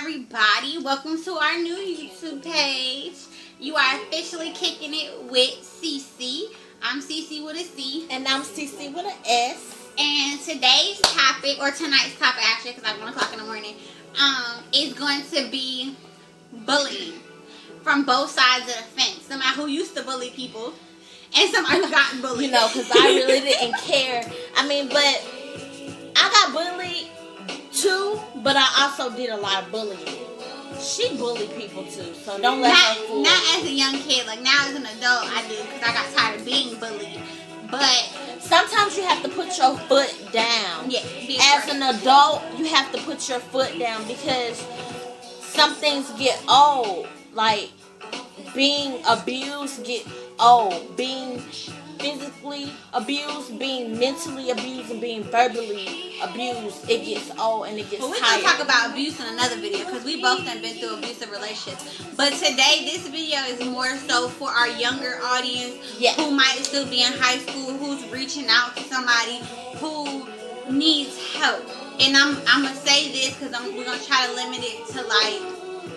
everybody. Welcome to our new YouTube page. You are officially kicking it with Cece. I'm Cece with a C. And I'm Cece with an S. And today's topic, or tonight's topic actually, because I'm 1 o'clock in the morning, is going to be bullying from both sides of the fence. Somebody who used to bully people and somebody who got bullied. You know, because I really didn't care. I mean, but I got bullied too, but I also did a lot of bullying. She bullied people too, so don't let her fool. Not as a young kid, like now as an adult I did, because I got tired of being bullied. But sometimes you have to put your foot down. Yeah. As an adult, you have to put your foot down because some things get old. Like being abused get old. Being physically abused, being mentally abused, and being verbally abused, it gets old and it gets tired. We're going to talk about abuse in another video because we both have been through abusive relationships. But today, this video is more so for our younger audience who might still be in high school, who's reaching out to somebody who needs help. And I'm going to say this because we're going to try to limit it to like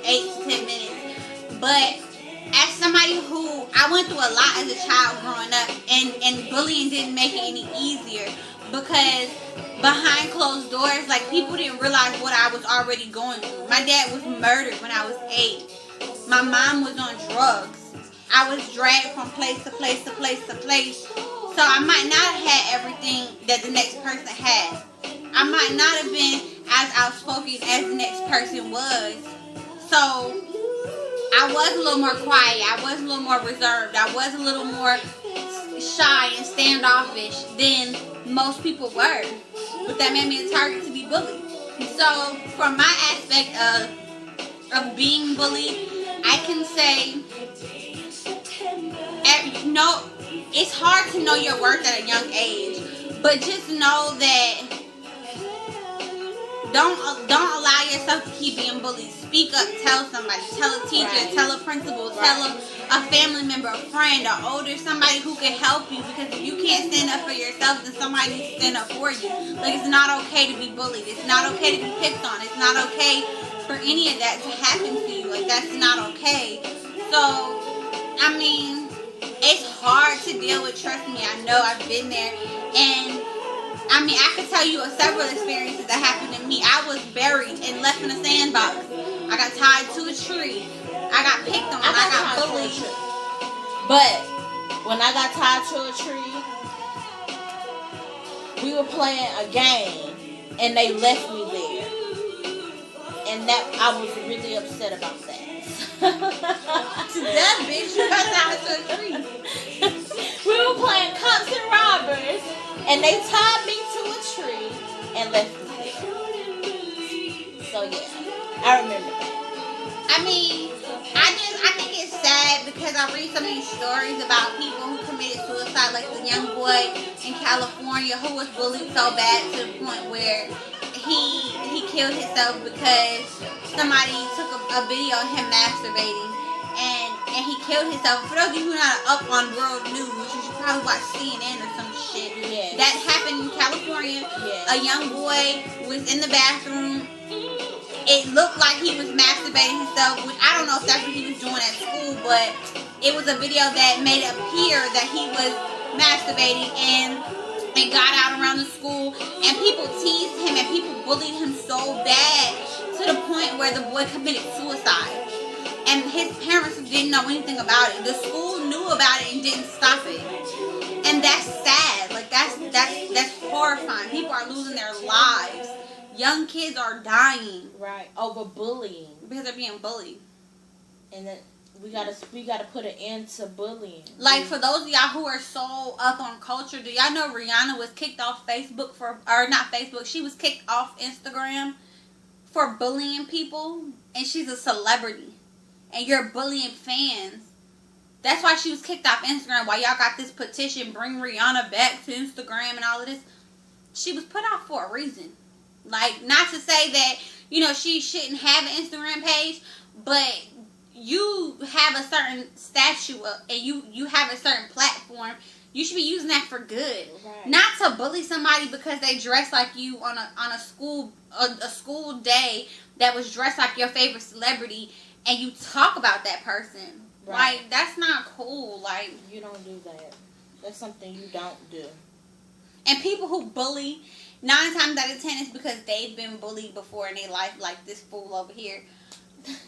8 to 10 minutes. But as somebody who, I went through a lot as a child growing up, and bullying didn't make it any easier because behind closed doors, like, people didn't realize what I was already going through. My dad was murdered when I was 8. My mom was on drugs. I was dragged from place to place to place to place. So I might not have had everything that the next person had. I might not have been as outspoken as the next person was. So I was a little more quiet. I was a little more reserved. I was a little more shy and standoffish than most people were. But that made me a target to be bullied. So from my aspect of being bullied, I can say, it's hard to know your worth at a young age. But just know that don't allow yourself to keep being bullied. Speak up, tell somebody, tell a teacher, tell a principal, tell a family member, a friend, or older, somebody who can help you, because if you can't stand up for yourself, then somebody needs to stand up for you. Like, it's not okay to be bullied. It's not okay to be picked on. It's not okay for any of that to happen to you. Like, that's not okay. So, I mean, it's hard to deal with, trust me, I know, I've been there, and I mean, I could tell you of several experiences that happened to me. I was buried and left in a sandbox. I got tied to a tree. I got picked on. I got bullied. But when I got tied to a tree, we were playing a game and they left me there. And that I was really upset about that. That bitch, you got tied to a tree. We were playing cops and robbers, and they tied me to a tree and left me there. So yeah, I remember that. I mean, I think it's sad because I read so many stories about people who committed suicide, like the young boy in California who was bullied so bad to the point where he killed himself because somebody took a video of him masturbating and he killed himself. For those of you who are not up on world news, you should probably watch CNN or some shit. Yes. That happened in California. Yes. A young boy was in the bathroom. It looked like he was masturbating himself, which I don't know if that's what he was doing at school, but it was a video that made it appear that he was masturbating, and it got out around the school, and people teased him and people bullied him so bad to the point where the boy committed suicide. And his parents didn't know anything about it. The school knew about it and didn't stop it. And that's sad. Like, that's horrifying. People are losing their lives. Young kids are dying. Right. Over bullying. Because they're being bullied. And then we gotta put an end to bullying. Like, for those of y'all who are so up on culture, do y'all know Rihanna was kicked off Facebook she was kicked off Instagram for bullying people, and she's a celebrity, and you're bullying fans. That's why she was kicked off Instagram. Why y'all got this petition, bring Rihanna back to Instagram and all of this. She was put off for a reason. Like, not to say that, you know, she shouldn't have an Instagram page, but you have a certain statue and you have a certain platform. You should be using that for good, right. Not to bully somebody because they dress like you on a school day that was dressed like your favorite celebrity, and you talk about that person. Right. Like, that's not cool. Like, you don't do that. That's something you don't do. And people who bully, 9 times out of 10, it's because they've been bullied before in their life, like this fool over here.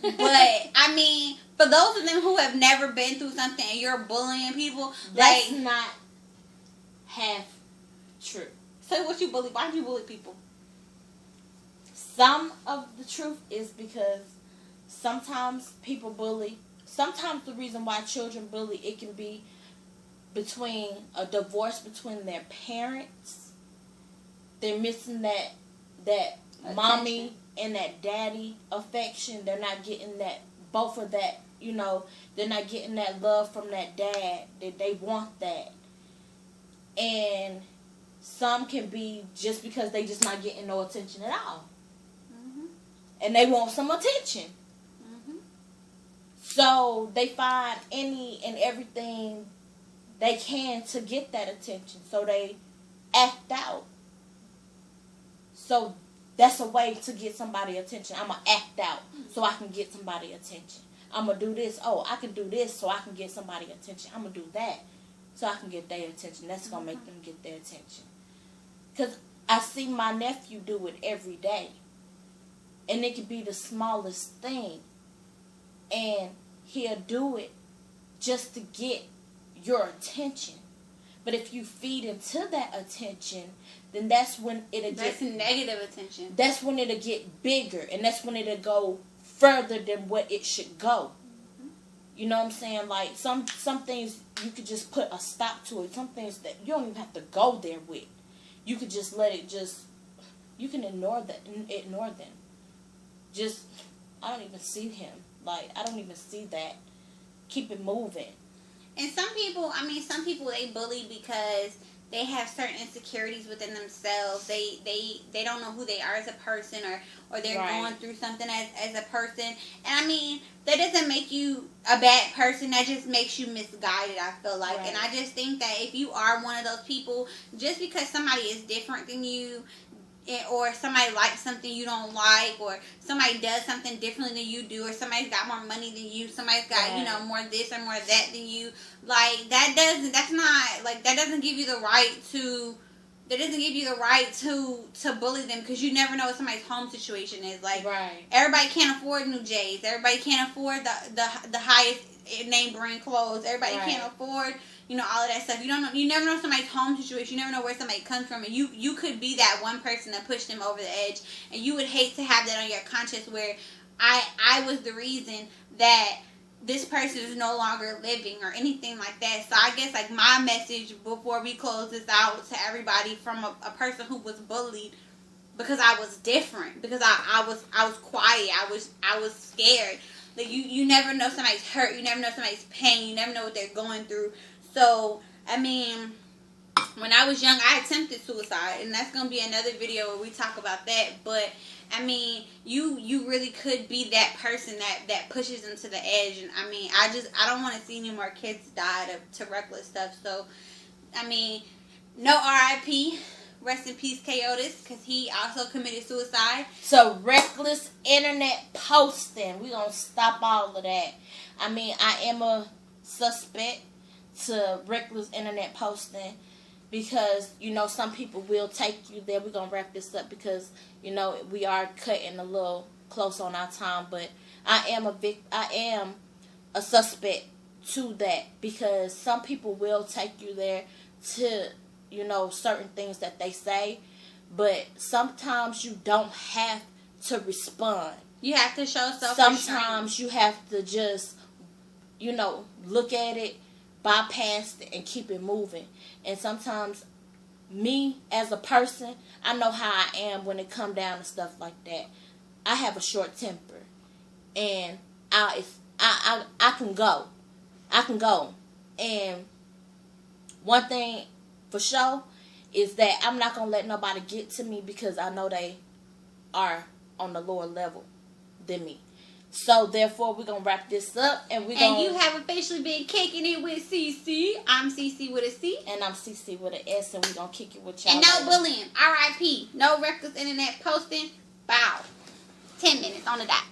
But I mean, for those of them who have never been through something and you're bullying people, that's not half true. So what you bully? Why do you bully people? Some of the truth is because sometimes people bully. Sometimes the reason why children bully, it can be between a divorce between their parents. They're missing that attention. Mommy and that daddy affection. They're not getting that, both of that, they're not getting that love from that dad. They want that. And some can be just because they just not getting no attention at all. Mm-hmm. And they want some attention. Mm-hmm. So they find any and everything they can to get that attention. So they act out. So that's a way to get somebody attention. I'm going to act out so I can get somebody attention. I'm going to do this. Oh, I can do this so I can get somebody attention. I'm going to do that so I can get their attention. That's going to make them get their attention. Because I see my nephew do it every day. And it could be the smallest thing. And he'll do it just to get your attention. But if you feed into that attention, then that's when it'll get negative attention. That's when it'll get bigger, and that's when it'll go further than what it should go. Mm-hmm. You know what I'm saying? Like some things you could just put a stop to it. Some things that you don't even have to go there with. You could just let it you can ignore them. Just, I don't even see him. Like, I don't even see that. Keep it moving. And some people, they bully because they have certain insecurities within themselves. They don't know who they are as a person, or they're going through something as a person. And that doesn't make you a bad person. That just makes you misguided, I feel like. Right. And I just think that if you are one of those people, just because somebody is different than you, or somebody likes something you don't like, or somebody does something differently than you do, or somebody's got more money than you, somebody's got more this or more that than you, like that doesn't give you the right to bully them, because you never know what somebody's home situation is. Like, everybody can't afford new J's, everybody can't afford the highest name brand clothes, everybody can't afford all of that stuff. You never know somebody's home situation. You never know where somebody comes from, and you could be that one person that pushed them over the edge, and you would hate to have that on your conscience where I was the reason that this person is no longer living or anything like that. So I guess like my message before we close this out to everybody from a person who was bullied because I was different, because I was quiet, I was scared. Like you never know somebody's hurt, you never know somebody's pain, you never know what they're going through. So, when I was young, I attempted suicide, and that's going to be another video where we talk about that. But, you really could be that person that pushes them to the edge. And, I don't want to see any more kids die to reckless stuff. So, no R.I.P. Rest in peace, Coyotes, because he also committed suicide. So, reckless internet posting. We're going to stop all of that. I am a suspect to reckless internet posting, because some people will take you there. We're gonna wrap this up because we are cutting a little close on our time, but I am a suspect to that, because some people will take you there to certain things that they say, but sometimes you don't have to respond. You have to show self-restraint. Sometimes you have to just look at it, bypass it, and keep it moving. And sometimes me as a person, I know how I am when it come down to stuff like that. I have a short temper, and I can go. And one thing for sure is that I'm not gonna let nobody get to me, because I know they are on the lower level than me. So therefore, we're gonna wrap this up, and you have officially been kicking it with CC. I'm CC with a C, and I'm CC with an S, and we're gonna kick it with y'all. And no bullying. R.I.P. No reckless internet posting. Bow. 10 minutes on the dot.